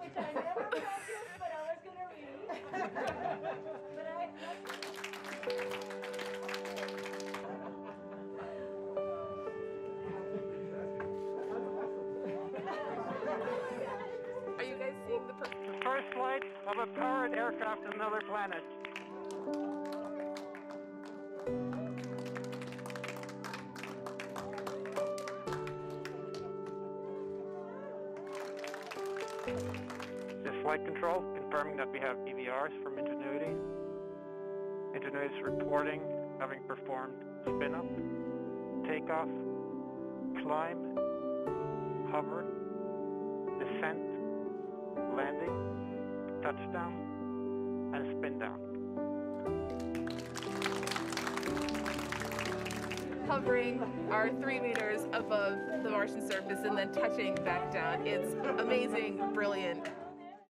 which I never practiced, but I was going to read. But Are you guys seeing the first flight of a powered aircraft to another planet? This is flight control, confirming that we have EVRs from Ingenuity. Ingenuity is reporting having performed spin-up, takeoff, climb, hover, descent, landing, touchdown, and spin down. hovering are 3 meters above the Martian surface and then touching back down. It's amazing, brilliant.